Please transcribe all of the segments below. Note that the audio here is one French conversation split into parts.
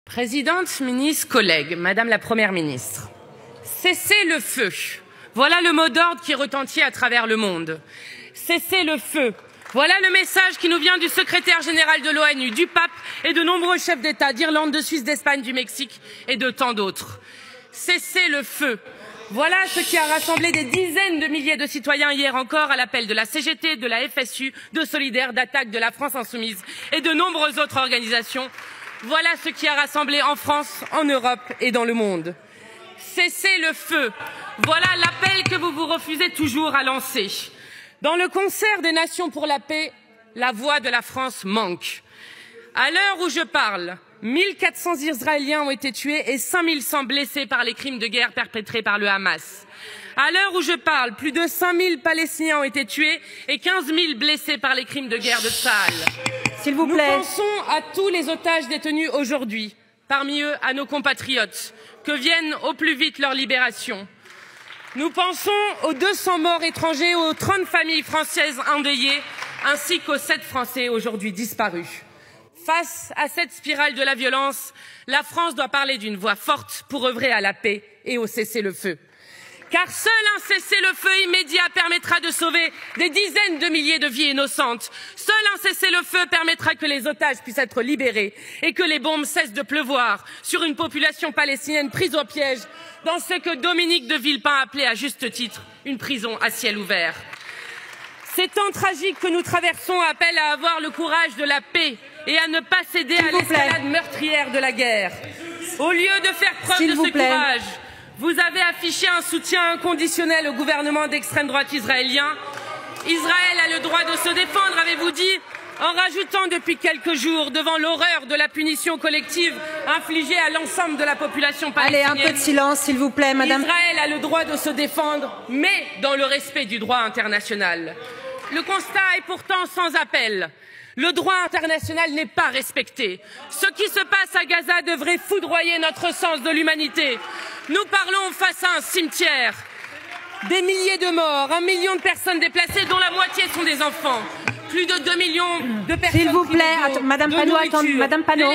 Présidente, ministre, collègues, Madame la Première ministre, cessez le feu. Voilà le mot d'ordre qui retentit à travers le monde. Cessez le feu. Voilà le message qui nous vient du secrétaire général de l'ONU, du pape et de nombreux chefs d'État d'Irlande, de Suisse, d'Espagne, du Mexique et de tant d'autres. Cessez le feu. Voilà ce qui a rassemblé des dizaines de milliers de citoyens hier encore à l'appel de la CGT, de la FSU, de Solidaires, d'Attaque, de la France Insoumise et de nombreuses autres organisations. Voilà ce qui a rassemblé en France, en Europe et dans le monde. Cessez le feu. Voilà l'appel que vous vous refusez toujours à lancer. Dans le concert des nations pour la paix, la voix de la France manque. À l'heure où je parle, 1400 Israéliens ont été tués et 5100 blessés par les crimes de guerre perpétrés par le Hamas. À l'heure où je parle, plus de 5000 Palestiniens ont été tués et 15 000 blessés par les crimes de guerre de Tsahal. S'il vous plaît. Nous pensons à tous les otages détenus aujourd'hui, parmi eux à nos compatriotes, que vienne au plus vite leur libération. Nous pensons aux 200 morts étrangers, aux 30 familles françaises endeuillées, ainsi qu'aux 7 Français aujourd'hui disparus. Face à cette spirale de la violence, la France doit parler d'une voix forte pour œuvrer à la paix et au cessez-le-feu. Car seul un cessez-le-feu immédiat permettra de sauver des dizaines de milliers de vies innocentes. Seul un cessez-le-feu permettra que les otages puissent être libérés et que les bombes cessent de pleuvoir sur une population palestinienne prise au piège dans ce que Dominique de Villepin appelait à juste titre une prison à ciel ouvert. Ces temps tragiques que nous traversons appellent à avoir le courage de la paix et à ne pas céder à l'escalade meurtrière de la guerre. Au lieu de faire preuve de ce courage, vous avez affiché un soutien inconditionnel au gouvernement d'extrême droite israélien. Israël a le droit de se défendre, avez-vous dit, en rajoutant depuis quelques jours, devant l'horreur de la punition collective infligée à l'ensemble de la population palestinienne. Allez, un peu de silence, s'il vous plaît, madame. Israël a le droit de se défendre, mais dans le respect du droit international. Le constat est pourtant sans appel. Le droit international n'est pas respecté. Ce qui se passe à Gaza devrait foudroyer notre sens de l'humanité. Nous parlons face à un cimetière. Des milliers de morts, 1 million de personnes déplacées, dont la moitié sont des enfants. Plus de 2 millions de personnes. S'il vous plaît, madame Panot, attendez, madame Panot.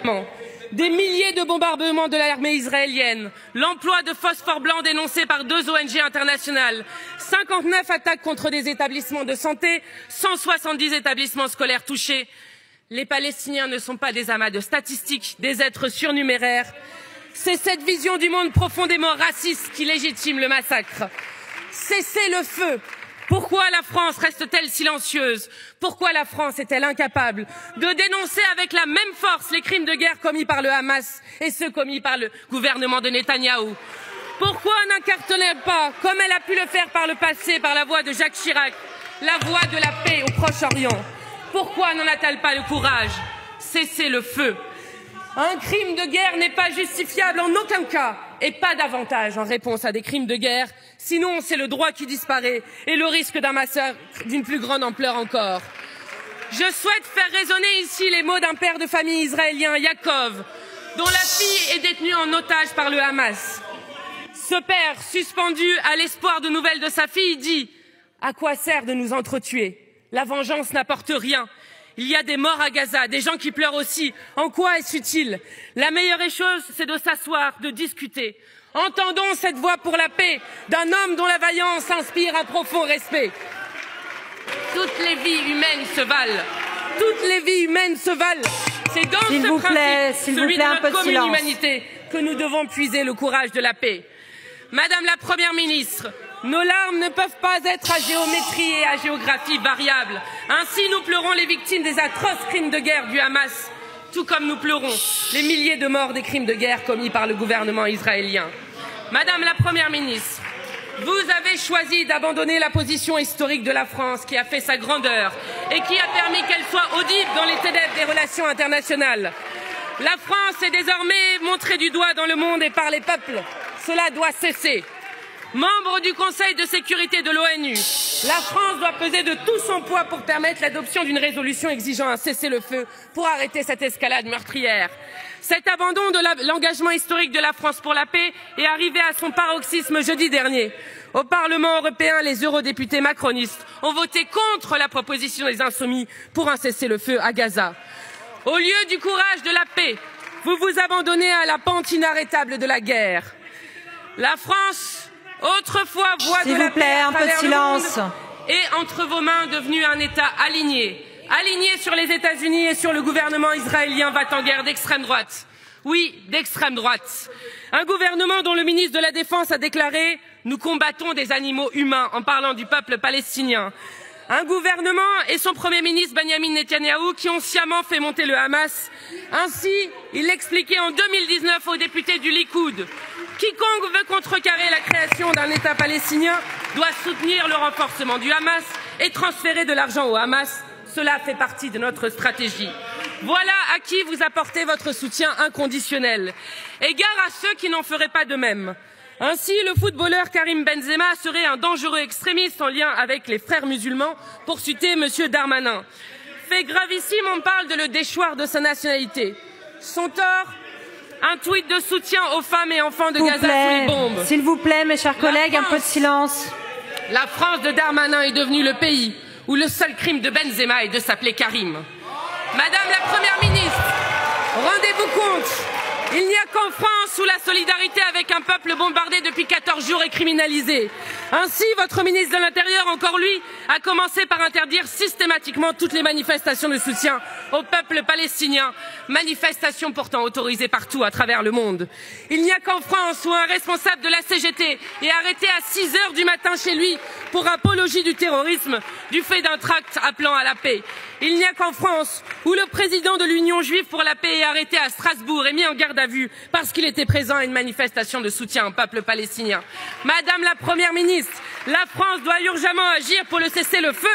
Bon. Des milliers de bombardements de l'armée israélienne, l'emploi de phosphore blanc dénoncé par 2 ONG internationales, 59 attaques contre des établissements de santé, 170 établissements scolaires touchés. Les Palestiniens ne sont pas des amas de statistiques, des êtres surnuméraires. C'est cette vision du monde profondément raciste qui légitime le massacre. Cessez le feu. Pourquoi la France reste-t-elle silencieuse? Pourquoi la France est-elle incapable de dénoncer avec la même force les crimes de guerre commis par le Hamas et ceux commis par le gouvernement de Netanyahou? Pourquoi n'incarne-t-elle pas, comme elle a pu le faire par le passé, par la voix de Jacques Chirac, la voix de la paix au Proche-Orient? Pourquoi n'en a-t-elle pas le courage? Cessez le feu. Un crime de guerre n'est pas justifiable en aucun cas et pas davantage en réponse à des crimes de guerre. Sinon, c'est le droit qui disparaît et le risque d'un massacre d'une plus grande ampleur encore. Je souhaite faire résonner ici les mots d'un père de famille israélien, Yaakov, dont la fille est détenue en otage par le Hamas. Ce père, suspendu à l'espoir de nouvelles de sa fille, dit « À quoi sert de nous entretuer? La vengeance n'apporte rien. Il y a des morts à Gaza, des gens qui pleurent aussi. En quoi est-ce utile? La meilleure chose, c'est de s'asseoir, de discuter. Entendons cette voix pour la paix d'un homme dont la vaillance inspire un profond respect. Toutes les vies humaines se valent. Toutes les vies humaines se valent. C'est dans ce principe, celui de notre commune humanité, que nous devons puiser le courage de la paix. Madame la Première ministre, nos larmes ne peuvent pas être à géométrie et à géographie variables. Ainsi, nous pleurons les victimes des atroces crimes de guerre du Hamas, tout comme nous pleurons les milliers de morts des crimes de guerre commis par le gouvernement israélien. Madame la Première ministre, vous avez choisi d'abandonner la position historique de la France qui a fait sa grandeur et qui a permis qu'elle soit audible dans les ténèbres des relations internationales. La France est désormais montrée du doigt dans le monde et par les peuples. Cela doit cesser. Membre du Conseil de sécurité de l'ONU, la France doit peser de tout son poids pour permettre l'adoption d'une résolution exigeant un cessez-le-feu pour arrêter cette escalade meurtrière. Cet abandon de l'engagement historique de la France pour la paix est arrivé à son paroxysme jeudi dernier. Au Parlement européen, les eurodéputés macronistes ont voté contre la proposition des Insoumis pour un cessez-le-feu à Gaza. Au lieu du courage de la paix, vous vous abandonnez à la pente inarrêtable de la guerre. La France, autrefois voix de la paix à travers le monde, est entre vos mains devenue un État aligné sur les États-Unis et sur le gouvernement israélien va en guerre d'extrême droite. Oui, d'extrême droite. Un gouvernement dont le ministre de la Défense a déclaré « Nous combattons des animaux humains » en parlant du peuple palestinien. Un gouvernement et son Premier ministre Benyamin Netanyahou qui ont sciemment fait monter le Hamas. Ainsi, il l'expliquait en 2019 aux députés du Likoud. Quiconque veut contrecarrer la création d'un État palestinien doit soutenir le renforcement du Hamas et transférer de l'argent au Hamas. Cela fait partie de notre stratégie. Voilà à qui vous apportez votre soutien inconditionnel. Et gare à ceux qui n'en feraient pas de même. Ainsi, le footballeur Karim Benzema serait un dangereux extrémiste en lien avec les frères musulmans, pour citer M. Darmanin. Fait gravissime, on parle de le déchoir de sa nationalité. Son tort, un tweet de soutien aux femmes et enfants de Gaza sous les bombes. S'il vous plaît, mes chers collègues, un peu de silence. La France de Darmanin est devenue le pays où le seul crime de Benzema est de s'appeler Karim. Madame la Première ministre, rendez-vous compte, il n'y a qu'en France où la solidarité avec un peuple bombardé depuis 14 jours est criminalisée. Ainsi, votre ministre de l'Intérieur, encore lui, a commencé par interdire systématiquement toutes les manifestations de soutien au peuple palestinien, manifestations pourtant autorisées partout à travers le monde. Il n'y a qu'en France où un responsable de la CGT est arrêté à 6 heures du matin chez lui pour apologie du terrorisme du fait d'un tract appelant à la paix. Il n'y a qu'en France où le président de l'Union juive pour la paix est arrêté à Strasbourg et mis en garde à vue parce qu'il était présent à une manifestation de soutien au peuple palestinien. Madame la Première ministre, la France doit urgemment agir pour le cessez-le-feu,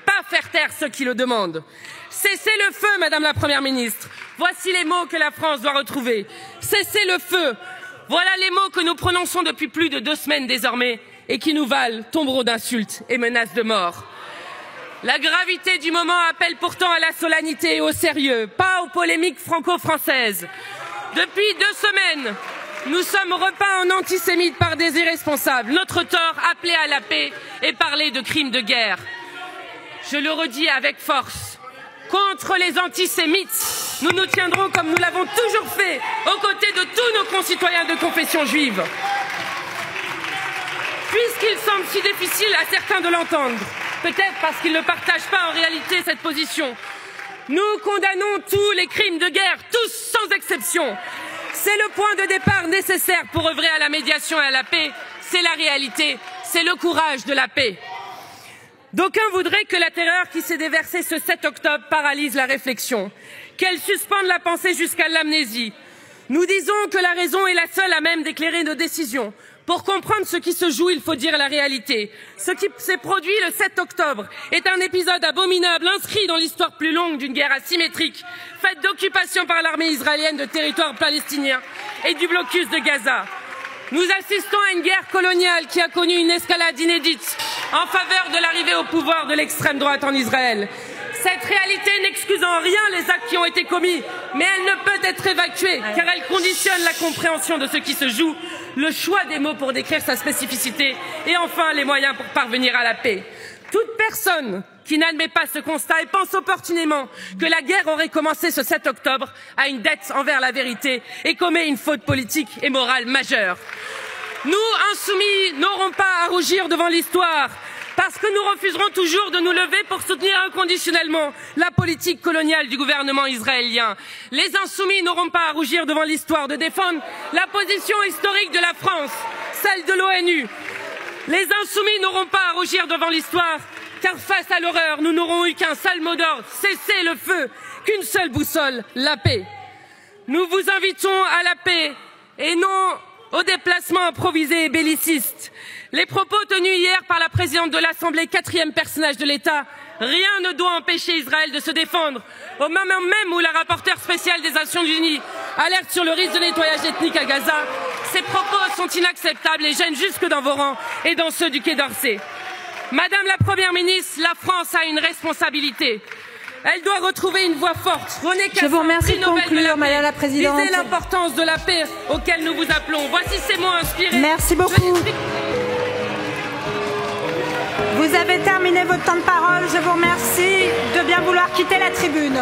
pas faire taire ceux qui le demandent. Cessez-le-feu, Madame la Première ministre. Voici les mots que la France doit retrouver. Cessez-le-feu. Voilà les mots que nous prononçons depuis plus de 2 semaines désormais et qui nous valent tombereaux d'insultes et menaces de mort. La gravité du moment appelle pourtant à la solennité et au sérieux, pas aux polémiques franco-françaises. Depuis 2 semaines, nous sommes repeints en antisémites par des irresponsables. Notre tort, appeler à la paix et parler de crimes de guerre. Je le redis avec force. Contre les antisémites, nous nous tiendrons comme nous l'avons toujours fait, aux côtés de tous nos concitoyens de confession juive. Puisqu'il semble si difficile à certains de l'entendre, peut-être parce qu'ils ne partagent pas en réalité cette position, nous condamnons tous les crimes de guerre, tous sans exception. C'est le point de départ nécessaire pour œuvrer à la médiation et à la paix. C'est la réalité, c'est le courage de la paix. D'aucuns voudraient que la terreur qui s'est déversée ce 7 octobre paralyse la réflexion, qu'elle suspende la pensée jusqu'à l'amnésie. Nous disons que la raison est la seule à même d'éclairer nos décisions. Pour comprendre ce qui se joue, il faut dire la réalité. Ce qui s'est produit le 7 octobre est un épisode abominable inscrit dans l'histoire plus longue d'une guerre asymétrique, faite d'occupation par l'armée israélienne de territoires palestiniens et du blocus de Gaza. Nous assistons à une guerre coloniale qui a connu une escalade inédite en faveur de l'arrivée au pouvoir de l'extrême droite en Israël. Cette réalité n'excuse en rien les actes qui ont été commis, mais elle ne peut être évacuée car elle conditionne la compréhension de ce qui se joue, le choix des mots pour décrire sa spécificité et enfin les moyens pour parvenir à la paix. Toute personne qui n'admet pas ce constat et pense opportunément que la guerre aurait commencé ce 7 octobre a une dette envers la vérité et commet une faute politique et morale majeure. Nous, insoumis, n'aurons pas à rougir devant l'histoire, parce que nous refuserons toujours de nous lever pour soutenir inconditionnellement la politique coloniale du gouvernement israélien. Les insoumis n'auront pas à rougir devant l'histoire de défendre la position historique de la France, celle de l'ONU. Les insoumis n'auront pas à rougir devant l'histoire, car face à l'horreur, nous n'aurons eu qu'un seul mot d'ordre, cesser le feu, qu'une seule boussole, la paix. Nous vous invitons à la paix et non au déplacement improvisé et belliciste. Les propos tenus hier par la présidente de l'Assemblée, 4e personnage de l'État, rien ne doit empêcher Israël de se défendre, au moment même où la rapporteure spéciale des Nations Unies alerte sur le risque de nettoyage ethnique à Gaza. Ces propos sont inacceptables et gênent jusque dans vos rangs et dans ceux du Quai d'Orsay. Madame la Première ministre, la France a une responsabilité. Elle doit retrouver une voix forte. René Cassin, je vous remercie de conclure, Madame la Présidente. Visez l'importance de la paix auquel nous vous appelons. Voici ces mots inspirés. Merci beaucoup. Vous avez terminé votre temps de parole. Je vous remercie de bien vouloir quitter la tribune.